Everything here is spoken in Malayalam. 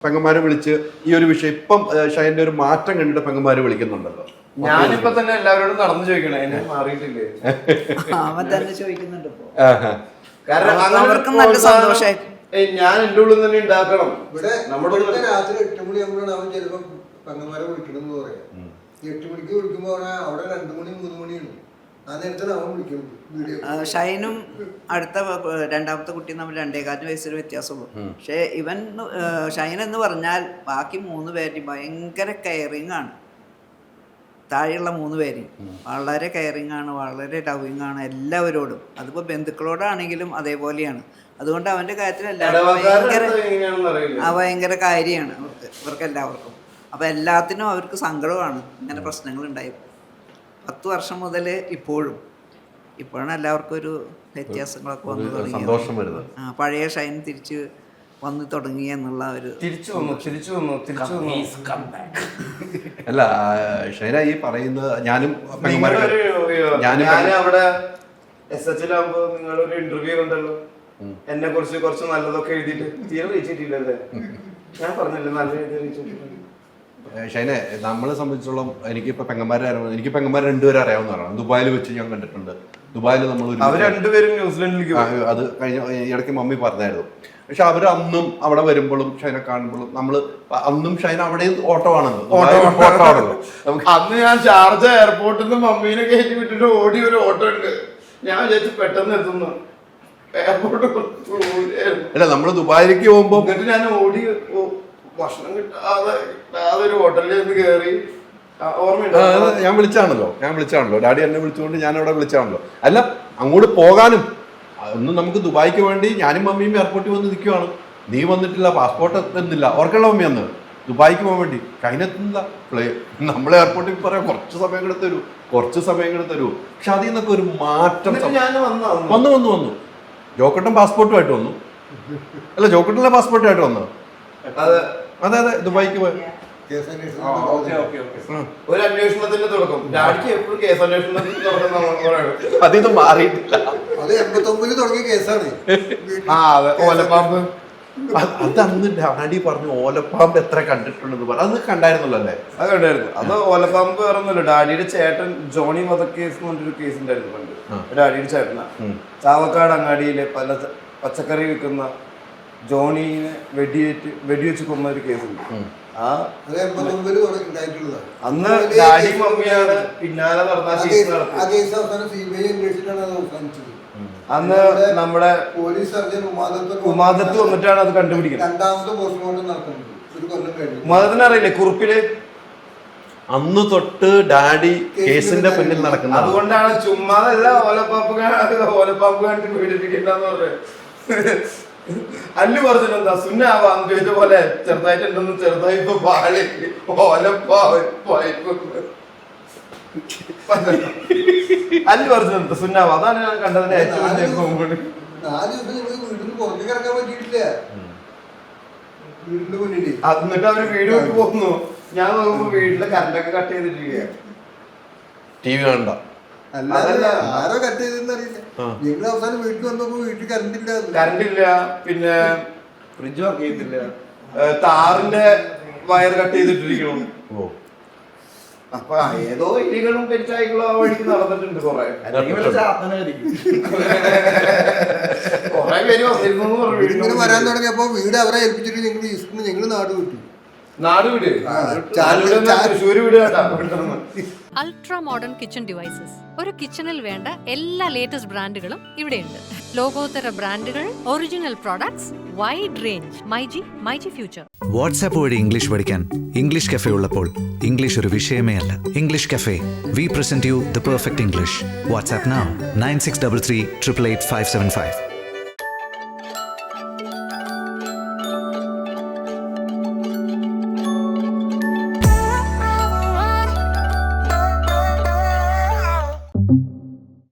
പെങ്ങന്മാരെ വിളിച്ച് ഈ ഒരു വിഷയം ഇപ്പം ഷൈൻ്റെ ഒരു മാറ്റം കണ്ടിട്ട് പെങ്ങന്മാര് വിളിക്കുന്നുണ്ടല്ലോ. ഞാനിപ്പോ തന്നെ എല്ലാവരോടും നടന്നു ചോദിക്കണേ, എന്നെ മാറിയിട്ടില്ലേ അവൻ തന്നെ ചോദിക്കുന്നുണ്ട് ഇപ്പൊ. കാരണം അവർക്കും നല്ല സന്തോഷമായി. ഞാൻ എന്റെ ഉള്ളിൽ തന്നെ ഉണ്ടാക്കണം. ഇവിടെ നമ്മുടെ രാത്രി 8 മണിയാകുമ്പോഴാണ് അവൻ ചിലപ്പോ പെങ്ങന്മാരെ വിളിക്കണമെന്ന് പറയാം. 8 മണിക്ക് വിളിക്കുമ്പോ അവിടെ 2 മണി 3 മണിയാണ്. ആ നേരത്താണ് അവൻ വിളിക്കുന്നത്. ഷൈനും അടുത്ത രണ്ടാമത്തെ കുട്ടി നമ്മൾ 2.25 വയസ്സിന് വ്യത്യാസമുള്ളൂ. പക്ഷേ ഇവൻ ഷൈൻ എന്ന് പറഞ്ഞാൽ ബാക്കി 3 പേരും ഭയങ്കര കെയറിങ് ആണ്. താഴെയുള്ള 3 പേരും വളരെ കെയറിങ് ആണ്, വളരെ ലവിങ് ആണ് എല്ലാവരോടും. അതിപ്പോൾ ബന്ധുക്കളോടാണെങ്കിലും അതേപോലെയാണ്. അതുകൊണ്ട് അവൻ്റെ കാര്യത്തിൽ ഭയങ്കര കാര്യമാണ് ഇവർക്ക് എല്ലാവർക്കും. അപ്പോൾ എല്ലാത്തിനും അവർക്ക് സങ്കടമാണ് ഇങ്ങനെ പ്രശ്നങ്ങൾ ഉണ്ടായപ്പോൾ. 10 വർഷം മുതൽ ഇപ്പോഴാണ് എല്ലാവർക്കും ഒരു വ്യത്യാസങ്ങളൊക്കെ വന്നു തുടങ്ങി. പഴയ ഷൈൻ തിരിച്ച് വന്നു തുടങ്ങി എന്നുള്ള ഒരു അല്ല ഷൈന ഈ പറയുന്നത് ഞാനും അവിടെ SH-ലാകുമ്പോ നിങ്ങളൊരു ഇന്റർവ്യൂ ഉണ്ടല്ലോ, എന്നെ കുറിച്ച് കുറച്ച് നല്ലതൊക്കെ എഴുതിയിട്ട് തീരെ റീച്ചിട്ടില്ലല്ലേ? ഞാൻ പറഞ്ഞല്ലേ നല്ല എഴുതി. ഷൈനെ നമ്മളെ സംബന്ധിച്ചോളം എനിക്ക് പെങ്ങന്മാരെ 2 പേരെ അറിയാവുന്നതാണ്. ദുബായിൽ വെച്ച് ഞാൻ കണ്ടിട്ടുണ്ട്. ദുബായിൽ നമ്മൾ രണ്ടുപേരും ന്യൂസിലൻഡിലേക്ക് അത് കഴിഞ്ഞ ഇടയ്ക്ക് മമ്മി പറഞ്ഞായിരുന്നു. പക്ഷെ അവർ അന്നും അവിടെ വരുമ്പോഴും ഷൈനെ കാണുമ്പോഴും അന്നും ഷൈന അവിടെ ഓട്ടോ ആണല്ലോ. അന്ന് ഞാൻ ഷാർജ എയർപോർട്ടിൽ നിന്ന് മമ്മീനെ കയറ്റി വിട്ടിട്ട് ഓടി ഒരു ഓട്ടോ ഉണ്ട്. ഞാൻ വിചാരിച്ചു പെട്ടെന്ന് എത്തുന്നു എയർപോർട്ട്. അല്ല നമ്മള് ദുബായിലേക്ക് പോകുമ്പോ എന്നിട്ട് ഞാൻ ഓടി ഭക്ഷണം കിട്ടാതെ ഒരു ഹോട്ടലിൽ നിന്ന് കയറി. ഞാൻ വിളിച്ചാണല്ലോ ഡാഡി എന്നെ വിളിച്ചുകൊണ്ട് ഞാൻ അവിടെ വിളിച്ചാണല്ലോ. അല്ല അങ്ങോട്ട് പോകാനും ഒന്നും നമുക്ക് ദുബായിക്ക് വേണ്ടി ഞാനും മമ്മിയും എയർപോർട്ടിൽ വന്ന് നിൽക്കുവാണ്. നീ വന്നിട്ടില്ല, പാസ്പോർട്ട് എത്തുന്നില്ല. ഓർക്കല്ല മമ്മി അന്ന് ദുബായിക്ക് പോകാൻ വേണ്ടി കഴിഞ്ഞെത്തുന്നില്ല. നമ്മളെ എയർപോർട്ടിൽ പറയാം കുറച്ച് സമയം കൂടെ തരൂ. പക്ഷെ അതിൽ നിന്നൊക്കെ ഒരു മാറ്റം വന്നു. ജോക്കട്ടൻ പാസ്പോർട്ടുമായിട്ട് വന്നു. അല്ല ജോക്കട്ടനിലെ പാസ്പോർട്ടായിട്ട് വന്നു. അതെ ദുബായിക്ക് പോയി. ഒരു അന്വേഷണത്തിന്റെ തുടക്കം. ഡാഡിക്ക് എപ്പോഴും കേസ് അന്വേഷണത്തിന്റെ തുടക്കം അതൊന്നും മാറിയിട്ടില്ല. അത് 89 തുടങ്ങിയ കേസാണ്. ഓലപ്പാമ്പ്. അത് അന്ന് ഡാഡി പറഞ്ഞു ഓലപ്പാമ്പ് എത്ര കണ്ടിട്ടുണ്ടെന്ന് പറഞ്ഞു. അത് കണ്ടായിരുന്നല്ലോ അല്ലേ? അത് കണ്ടായിരുന്നു. അത് ഓലപ്പാമ്പ് വേറൊന്നുമില്ല. ഡാഡിയുടെ ചേട്ടൻ ജോണി വധക്കേസ് എന്ന് പറഞ്ഞൊരു കേസ് ഉണ്ടായിരുന്നു പണ്ട്. ഡാഡിയുടെ ചേട്ടനാ ചാവക്കാട് അങ്ങാടിയിലെ പച്ചക്കറി വിൽക്കുന്ന ജോണിനെ വെടിവെച്ച് കൊന്ന ഒരു കേസുണ്ട്. അന്ന് ഡാഡി മമ്മിയാണ് പിന്നാലെ നടന്ന അന്ന് നമ്മുടെ പോലീസ് സർജൻ ഉമാദത്ത് വന്നിട്ടാണ് അത് കണ്ടുപിടിക്കുന്നത്. രണ്ടാമത്തെ പോസ്റ്റ്മോർട്ടം നടക്കുന്നത് ഉമാദത്തിന് അറിയില്ലേ കുറിപ്പില് അന്ന് തൊട്ട് ഡാഡി കേസിന്റെ പിന്നിൽ നടക്കുന്നത്. അതുകൊണ്ടാണ് ചുമ്മാതല്ല ഓലപ്പാമ്പ് കണ്ടിട്ട് പീഡിപ്പിക്കണ്ടെന്ന് പറഞ്ഞത്. അല്ലു പറഞ്ഞിട്ടെന്താ സുന്നാവാന്ന് ചോദിച്ച പോലെ ചെറുതായിട്ടുണ്ടെന്ന് ചെറുതായി ഇപ്പൊ പാല് അല്ലു പറഞ്ഞിട്ടുണ്ട് സുന്നാവ. അതാണ് ഞാൻ കണ്ടതിന് ഏറ്റവും വലിയ 4 ദിവസം വീട്ടിൽ പുറത്തേക്ക് ഇറക്കാൻ പറ്റിയിട്ടില്ല. വീടിന്റെ മുന്നിൽ എന്നിട്ട് അവര് വീട് വിട്ട് പോകുന്നു. ഞാൻ നോക്കുമ്പോ വീട്ടിലെ കറണ്ടൊക്കെ കട്ട് ചെയ്തിട്ടിരിക്കുക. TV കാണണ്ട. ആരോ കട്ട് ചെയ്തെന്ന് അറിയില്ല. ഞങ്ങൾ അവസാനം വീട്ടിൽ വന്നപ്പോ വീട്ടിൽ കറണ്ടില്ല, പിന്നെ ഫ്രിഡ്ജ് വർക്ക് ചെയ്തില്ല, താറിന്റെ വയർ കട്ട് ചെയ്തിട്ടിരിക്കണം. അപ്പൊ ഏതോ ഇലികളും പെരിച്ചായികളും ആ വഴിക്ക് നടന്നിട്ടുണ്ട്. കൊറേ പേര് വന്നിരുന്നു പറഞ്ഞു. വരാൻ തുടങ്ങിയപ്പോ വീട് അവരെ ഏൽപ്പിച്ചിട്ട് ഞങ്ങൾ നാട് വിട്ടു. തൃശ്ശൂര് വീട് കേട്ടാ. Ultra modern kitchen devices. ഒരു കിച്ചണിൽ വേണ്ട എല്ലാ ലേറ്റസ്റ്റ് ബ്രാൻഡുകളും ഇവിടെയുണ്ട്. ലോകോത്തര ബ്രാൻഡുകൾ, original products, wide range. MyG future. WhatsApp വഴി ഇംഗ്ലീഷ് പഠിക്കാൻ ഇംഗ്ലീഷ് കഫേ ഉള്ളപ്പോൾ ഇംഗ്ലീഷ് ഒരു വിഷയമേ അല്ല. English cafe, we present you the perfect English. WhatsApp now 9633 888 575.